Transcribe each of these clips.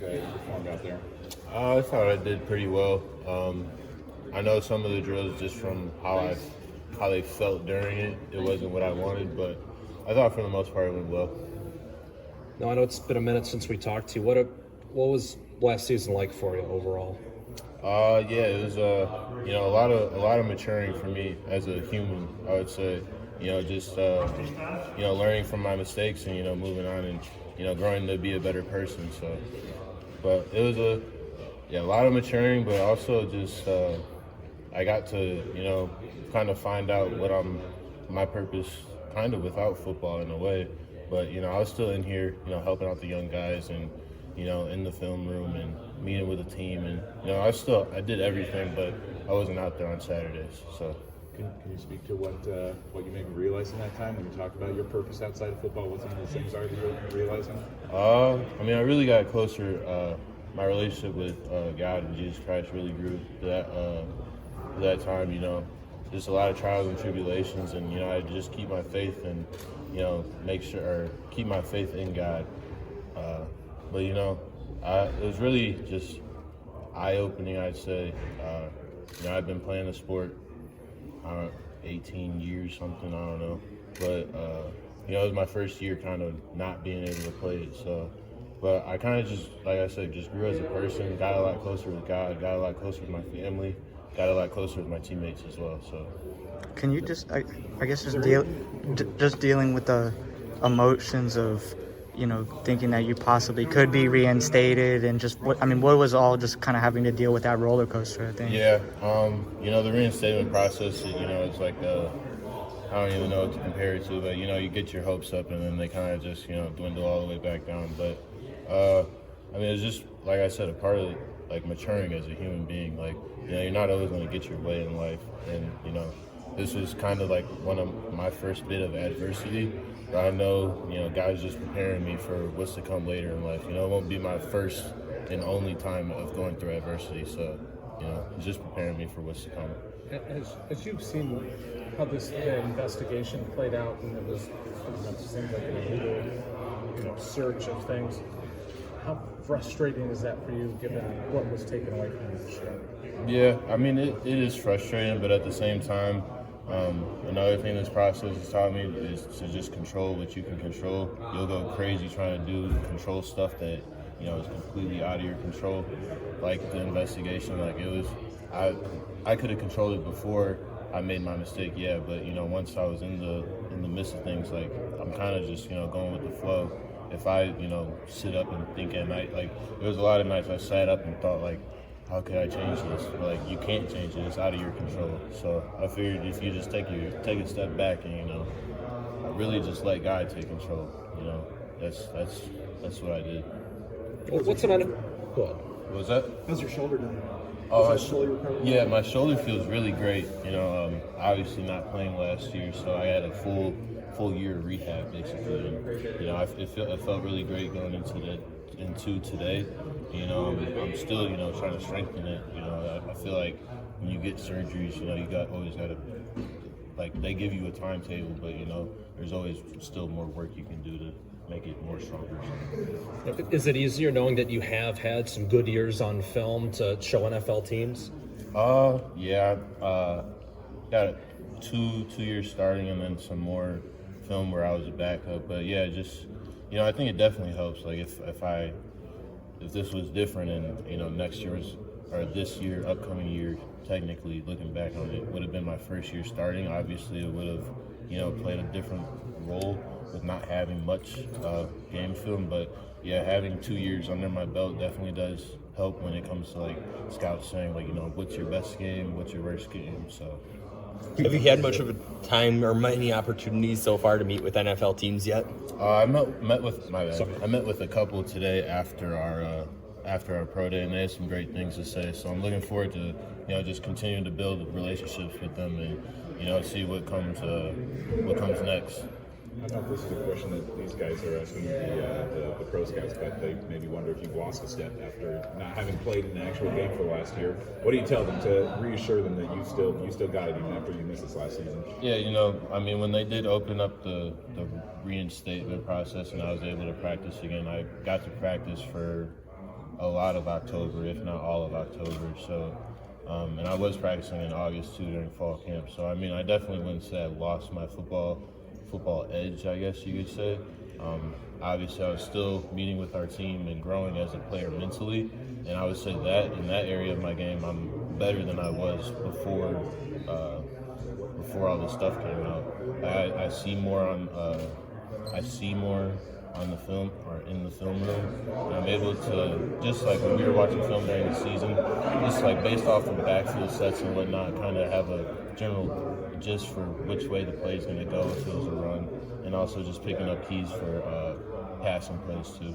You performed out there. I thought I did pretty well. I know some of the drills just from how they felt during it. It wasn't what I wanted, but I thought for the most part it went well. Now I know it's been a minute since we talked to you. What was last season like for you overall? Yeah, it was a lot of maturing for me as a human. I would say, just learning from my mistakes and moving on and growing to be a better person. So, but it was a lot of maturing, but also just I got to kind of find out what my purpose kind of without football in a way. But I was still in here, helping out the young guys and in the film room and meeting with the team, and I did everything, but I wasn't out there on Saturdays. So, can you speak to what you maybe realized in that time when you talked about your purpose outside of football? What some of those things are that you're realizing? I really got closer. My relationship with God and Jesus Christ really grew that time. Just a lot of trials and tribulations, and I just keep my faith and keep my faith in God. But it was really just eye-opening, I'd say. I've been playing the sport 18 years, something, I don't know. But it was my first year kind of not being able to play it. So, but I kind of just, like I said, just grew as a person, got a lot closer with God, got a lot closer with my family, got a lot closer with my teammates as well. So, can you just, I guess, just dealing with the emotions of thinking that you possibly could be reinstated, and just what was all just kind of having to deal with that roller coaster, I think. Yeah, the reinstatement process, it's like I don't even know what to compare it to, but you get your hopes up and then they kind of just dwindle all the way back down. But it's just like I said, a part of like maturing as a human being. Like you're not always going to get your way in life, and this was kind of like one of my first bit of adversity. But I know, God's just preparing me for what's to come later in life. It won't be my first and only time of going through adversity. So, He's just preparing me for what's to come. As you've seen how the investigation played out, and it was pretty much seemed like a legal, search of things, how frustrating is that for you, given what was taken away from you this year? Yeah, it is frustrating, but at the same time, another thing this process has taught me is to just control what you can control. You'll go crazy trying to control stuff that is completely out of your control, like the investigation. Like it was, I could have controlled it before I made my mistake, but once I was in the midst of things, like I'm kind of just going with the flow. If I sit up and think at night, like there was a lot of nights I sat up and thought like, how could I change this? But, like, you can't change it. It's out of your control. So I figured if you just take a step back and really just let God take control. That's what I did. What's an Go ahead. What was that? How's your shoulder doing? Fully recovered? Yeah, my shoulder feels really great. Obviously not playing last year, so I had a full year of rehab basically. And, it felt really great going into today. I'm still trying to strengthen it. I feel like when you get surgeries, you always got to, like, they give you a timetable, but there's always still more work you can do to make it more stronger. Is it easier knowing that you have had some good years on film to show NFL teams? Yeah. Got 2 years starting and then some more film where I was a backup. But yeah, just I think it definitely helps. Like if this was different and next year or this year, upcoming year, technically looking back on it, would have been my first year starting. Obviously, it would have played a different role with not having much game film. But yeah, having 2 years under my belt definitely does help when it comes to like scouts saying like what's your best game, what's your worst game. So. Have you had much of a time or many opportunities so far to meet with NFL teams yet? I met with a couple today after our pro day, and they had some great things to say. So I'm looking forward to just continuing to build relationships with them and see what comes next. I don't know if this is a question that these guys are asking the pro scouts, but they maybe wonder if you've lost a step after not having played in an actual game for last year. What do you tell them to reassure them that you still got it even after you missed this last season? Yeah, when they did open up the reinstatement process and I was able to practice again, I got to practice for lot of October, if not all of October. So, and I was practicing in August too during fall camp. So I mean, I definitely wouldn't say I lost my football edge, I guess you could say. Obviously, I was still meeting with our team and growing as a player mentally, and I would say that in that area of my game, I'm better than I was before all this stuff came out. I see more on the film or in the film room. And I'm able to, just like when we were watching film during the season, just like based off of backfield sets and whatnot, kind of have a general gist for which way the play is going to go if it was a run, and also just picking up keys for passing plays too.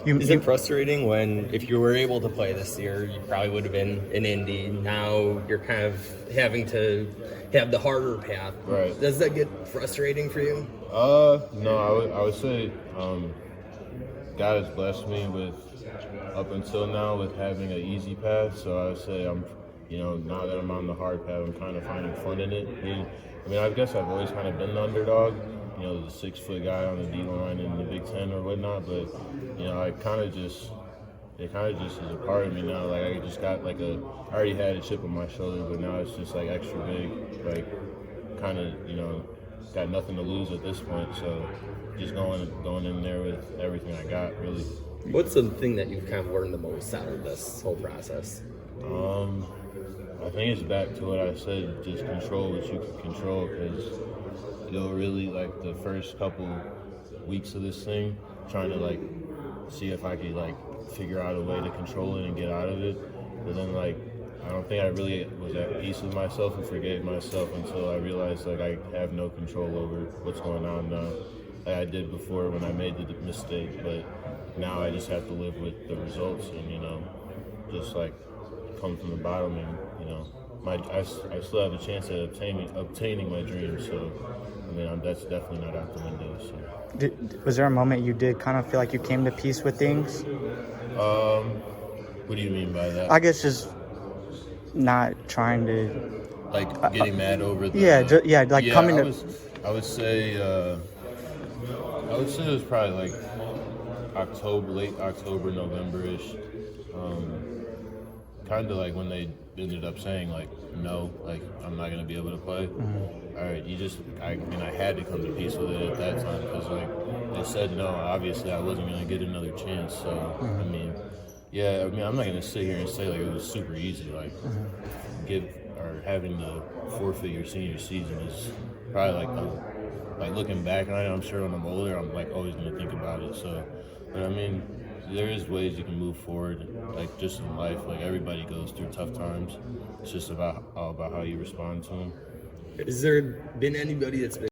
Is it frustrating when, if you were able to play this year, you probably would have been in Indy. Now you're kind of having to have the harder path. Right. Does that get frustrating for you? No, I would say God has blessed me with, up until now, with having an easy path. So I would say now that I'm on the hard path, I'm kind of finding fun in it. I mean, I guess I've always kind of been the underdog, the 6-foot guy on the D line in the Big Ten or whatnot. But it kind of just is a part of me now. Like I just got I already had a chip on my shoulder, but now it's just like extra big. Like kind of got nothing to lose at this point. So just going in there with everything I got, really. What's the thing that you've kind of learned the most out of this whole process? I think it's back to what I said, just control what you can control, because you'll really, the first couple weeks of this thing, trying to, see if I could, figure out a way to control it and get out of it. But then, I don't think I really was at peace with myself and forgave myself until I realized, I have no control over what's going on now. Like I did before when I made the mistake, but now I just have to live with the results and, just, come from the bottom and, I still have a chance at obtaining my dreams. So, that's definitely not out the window. So. Was there a moment you did kind of feel like you came to peace with things? What do you mean by that? I guess just not trying to... getting mad over the... coming to... I would say it was probably October, late October, November-ish. Kind of when they ended up saying no, I'm not going to be able to play. Mm-hmm. All right, I had to come to peace with it at that time because they said no. Obviously, I wasn't going to get another chance. So mm-hmm. I'm not going to sit here and say it was super easy. Having to forfeit your senior season is probably looking back on it. I'm sure when I'm older, I'm always going to think about it. So, but there is ways you can move forward, just in life. Everybody goes through tough times. It's just all about how you respond to them. Has there been anybody that's been